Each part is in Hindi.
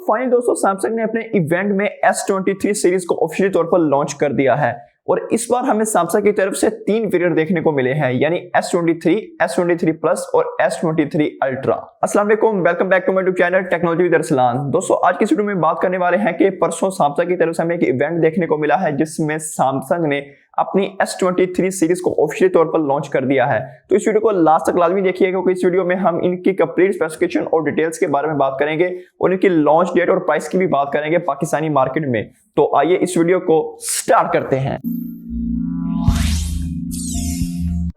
फाइनली दोस्तों सैमसंग ने अपने इवेंट में S23 सीरीज को ऑफिशियल तौर पर लॉन्च कर दिया है और इस बार हमें सैमसंग की तरफ से 3 वेरिएंट देखने को मिले हैं, यानी S23, S23 प्लस और S23 अल्ट्रा। अस्सलाम वालेकुम, welcome back to my YouTube channel technology with Arsalan. दोस्तों आज की वीडियो में बात करने वाले हैं कि परसों सैमसंग की तरफ से हमें एक इवेंट देखने को मिला है जिसमें सैमसंग ने अपनी S23 सीरीज को ऑफिशियल तौर पर लॉन्च कर दिया है। तो इस वीडियो को लास्ट तक लाजमी देखिएगा क्योंकि इस वीडियो में हम इनकी कंप्लीट स्पेसिफिकेशन और डिटेल्स के बारे में बात करेंगे और इनकी लॉन्च डेट और प्राइस की भी बात करेंगे पाकिस्तानी मार्केट में। तो आइए इस वीडियो को स्टार्ट करते हैं।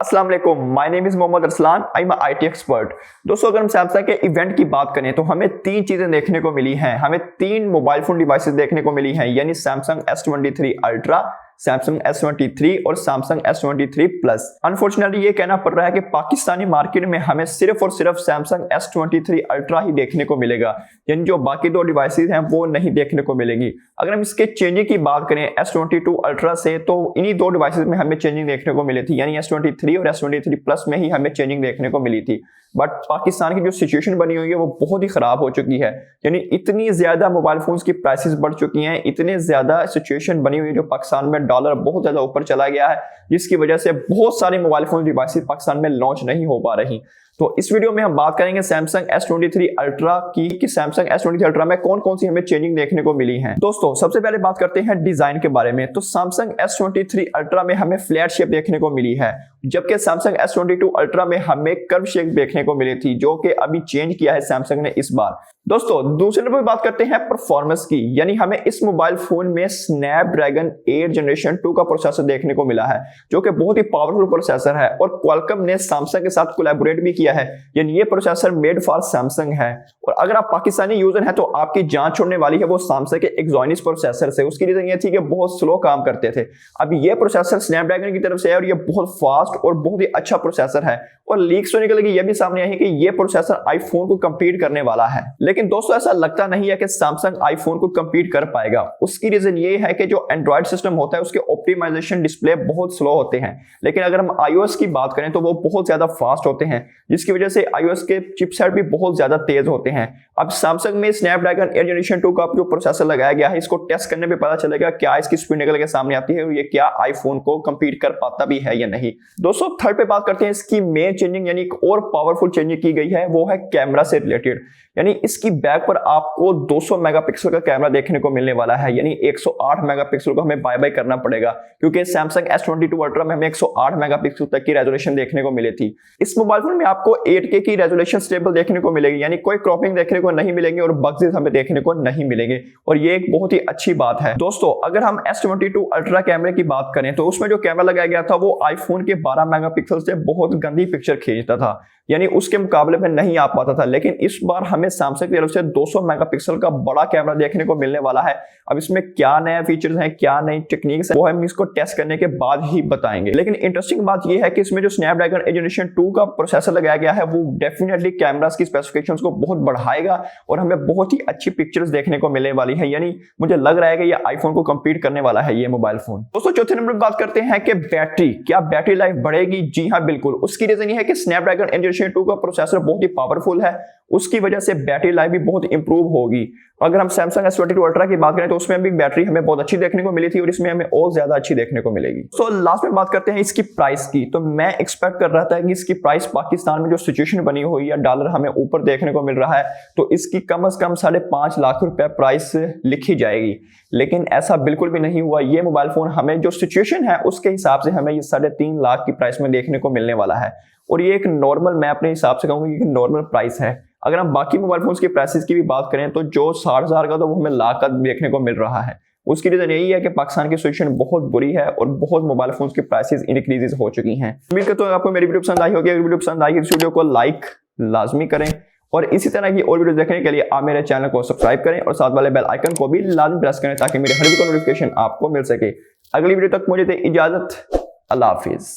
अस्सलाम वालेकुम, my name is Mohammad Arsalan, I am IT expert. दोस्तों अगर हम सैमसंग के इवेंट की बात करें तो हमें 3 चीजें देखने को मिली हैं। हमें 3 मोबाइल फोन डिवाइसेस देखने को मिली हैं, यानी Samsung S23 ultra, Samsung S23 और सैमसंग S23 प्लस। अनफॉर्चुनेटली ये कहना पड़ रहा है कि पाकिस्तानी मार्केट में हमें सिर्फ और सिर्फ सैमसंग S23 अल्ट्रा ही देखने को मिलेगा, यानी जो बाकी 2 डिवाइसेस हैं वो नहीं देखने को मिलेगी। अगर हम इसके चेंजिंग की बात करें S22 अल्ट्रा से, तो इन्हीं 2 डिवाइसेस में हमें चेंजिंग देखने को मिली थी, यानी S23 और S23 प्लस में ही हमें चेंजिंग देखने को मिली थी। बट पाकिस्तान की जो सिचुएशन बनी हुई है वो बहुत ही खराब हो चुकी है, यानी इतनी ज्यादा मोबाइल फोन्स की प्राइसेस बढ़ चुकी हैं, इतने ज्यादा सिचुएशन बनी हुई है जो पाकिस्तान में डॉलर बहुत ज्यादा ऊपर चला गया है, जिसकी वजह से बहुत सारे मोबाइल फोन डिवाइसेस पाकिस्तान में लॉन्च नहीं हो पा रही। तो इस वीडियो में हम बात करेंगे सैमसंग S23 अल्ट्रा की कि सैमसंग S23 अल्ट्रा में कौन कौन सी हमें चेंजिंग देखने को मिली है। दोस्तों सबसे पहले बात करते हैं डिजाइन के बारे में। तो सैमसंग S23 अल्ट्रा में हमें फ्लैट शेप देखने को मिली है, जबकि सैमसंग S22 अल्ट्रा में हमें कर्व शेप देखने को मिली थी, जो कि अभी चेंज किया है सैमसंग ने इस बार। दोस्तों दूसरे नंबर पर बात करते हैं परफॉर्मेंस की, यानी हमें इस मोबाइल फोन में स्नैपड्रैगन 8 जनरेशन 2 का प्रोसेसर देखने को मिला है, जो कि बहुत ही पावरफुल प्रोसेसर है और क्वालकॉम ने सैमसंग के साथ कोलैबोरेट भी किया है, यानी ये प्रोसेसर मेड फॉर सैमसंग है। और अगर आप पाकिस्तानी यूजर हैं तो आपकी जान छोड़ने वाली है वो सैमसंग के एक्सोनिस प्रोसेसर से। उसकी रीजन ये थी कि बहुत स्लो काम करते थे। अब ये प्रोसेसर स्नैपड्रैगन की तरफ से है और ये बहुत फास्ट और बहुत ही अच्छा प्रोसेसर है, और लीक्स तो निकल गई, ये भी सामने आई है कि ये प्रोसेसर आईफोन को कंपीट करने वाला है। लेकिन दोस्तों ऐसा लगता नहीं है कि सैमसंग आईफोन को कंपीट कर पाएगा। उसकी रीजन ये है कि जो एंड्रॉइड सिस्टम होता है उसके ऑप्टिमाइजेशन डिस्प्ले बहुत स्लो होते हैं, लेकिन अगर हम iOS की बात करें तो वो बहुत ज्यादा फास्ट होते हैं, जिसकी वजह से iOS के चिपसेट भी बहुत ज्यादा तेज होते हैं। अब सैमसंग में स्नैपड्रैगन 8 जनरेशन 2 का जो प्रोसेसर लगाया गया है, इसको टेस्ट करने पे पता चलेगा क्या इसकी स्पीड निकल के सामने आती है और ये क्या आईफोन को कंपीट कर पाता भी है या नहीं। दोस्तों थर्ड पे बात करते हैं इसकी मेन चेंजिंग, यानी एक और पावरफुल चेंजिंग की गई है, वो है कैमरा से रिलेटेड। यानी इसकी बैक पर आपको 200 मेगापिक्सल का कैमरा देखने को मिलने वाला है, यानी 108 मेगापिक्सल को हमें बाय बाय करना पड़ेगा, क्योंकि सैमसंग S22 अल्ट्रा में हमें 108 मेगापिक्सल तक की रेजोल्यूशन देखने को मिली थी। इस मोबाइल फोन में आपको 8K की रेजोल्यूशन स्टेबल देखने को मिलेगी, यानी कोई क्रॉपिंग देखने को नहीं मिलेंगे और बग्स हमें देखने को नहीं मिलेंगे, और ये एक बहुत ही अच्छी बात है। दोस्तों अगर हम S22 अल्ट्रा कैमरे की बात करें तो उसमें जो कैमरा लगाया गया था वो आईफोन के 12 मेगापिक्सल से बहुत गंदी पिक्चर खींचता था, यानी उसके मुकाबले में नहीं आ पाता था। लेकिन इस बार हमें सैमसंग की तरफ से 200 मेगापिक्सल का बड़ा कैमरा देखने को मिलने वाला है। अब इसमें क्या नया फीचर्स हैं, क्या नई टेक्निक्स हैं, वो हम इसको टेस्ट करने के बाद ही बताएंगे। लेकिन इंटरेस्टिंग बात यह है कि इसमें जो स्नैपड्रैगन 8 जनरेशन 2 का प्रोसेसर लगाया गया है वो डेफिनेटली कैमरास की स्पेसिफिकेशंस को बहुत बढ़ाएगा और हमें बहुत ही अच्छी पिक्चर्स देखने को मिलने वाली है, यानी मुझे लग रहा है कि ये आईफोन को कंपीट करने वाला है ये मोबाइल फोन। दोस्तों चौथे नंबर पर बात करते हैं कि बैटरी, क्या बैटरी लाइफ बढ़ेगी? जी हाँ बिल्कुल। उसकी रीजन ये है कि स्नैपड्रैगन 8 जनरेशन 2 का प्रोसेसर बहुत ही पावरफुल है, उसकी वजह से बैटरी लाइफ भी बहुत इंप्रूव होगी। अगर हम सैमसंग S22 अल्ट्रा की बात करें तो उसमें भी बैटरी हमें बहुत अच्छी देखने को मिली थी और इसमें हमें और ज्यादा अच्छी देखने को मिलेगी। तो लास्ट में बात करते हैं इसकी प्राइस की। तो मैं एक्सपेक्ट कर रहा था कि इसकी प्राइस पाकिस्तान में जो सिचुएशन बनी हुई है, डॉलर हमें ऊपर देखने को मिल रहा है, तो इसकी कम से कम 5.5 लाख रुपए प्राइस लिखी जाएगी, लेकिन ऐसा बिल्कुल भी नहीं हुआ। ये मोबाइल फोन हमें जो सिचुएशन है उसके हिसाब से हमें ये 3.5 लाख की प्राइस में देखने को मिलने वाला है, और ये एक नॉर्मल, मैं अपने हिसाब से कहूंगा कि नॉर्मल प्राइस है। अगर हम बाकी मोबाइल फोन्स की प्राइसेस की भी बात करें तो जो 60,000 का तो वो हमें लाख का देखने को मिल रहा है। उसकी रीजन यही है कि पाकिस्तान की सिचुएशन बहुत बुरी है और बहुत मोबाइल फोन्स की प्राइसेस इंक्रीजेस हो चुकी हैं। उम्मीद करता हूं आपको मेरी वीडियो पसंद आई होगी। अगर वीडियो पसंद आई इस वीडियो को लाइक लाजमी करें और इसी तरह की और वीडियो देखने के लिए आप मेरे चैनल को सब्सक्राइब करें और साथ वाले बेल आइकन को भी लाजमी प्रेस करें ताकि मेरे हर वीडियो का नोटिफिकेशन आपको मिल सके। अगली वीडियो तक मुझे दे इजाजत। अल्लाह हाफिज।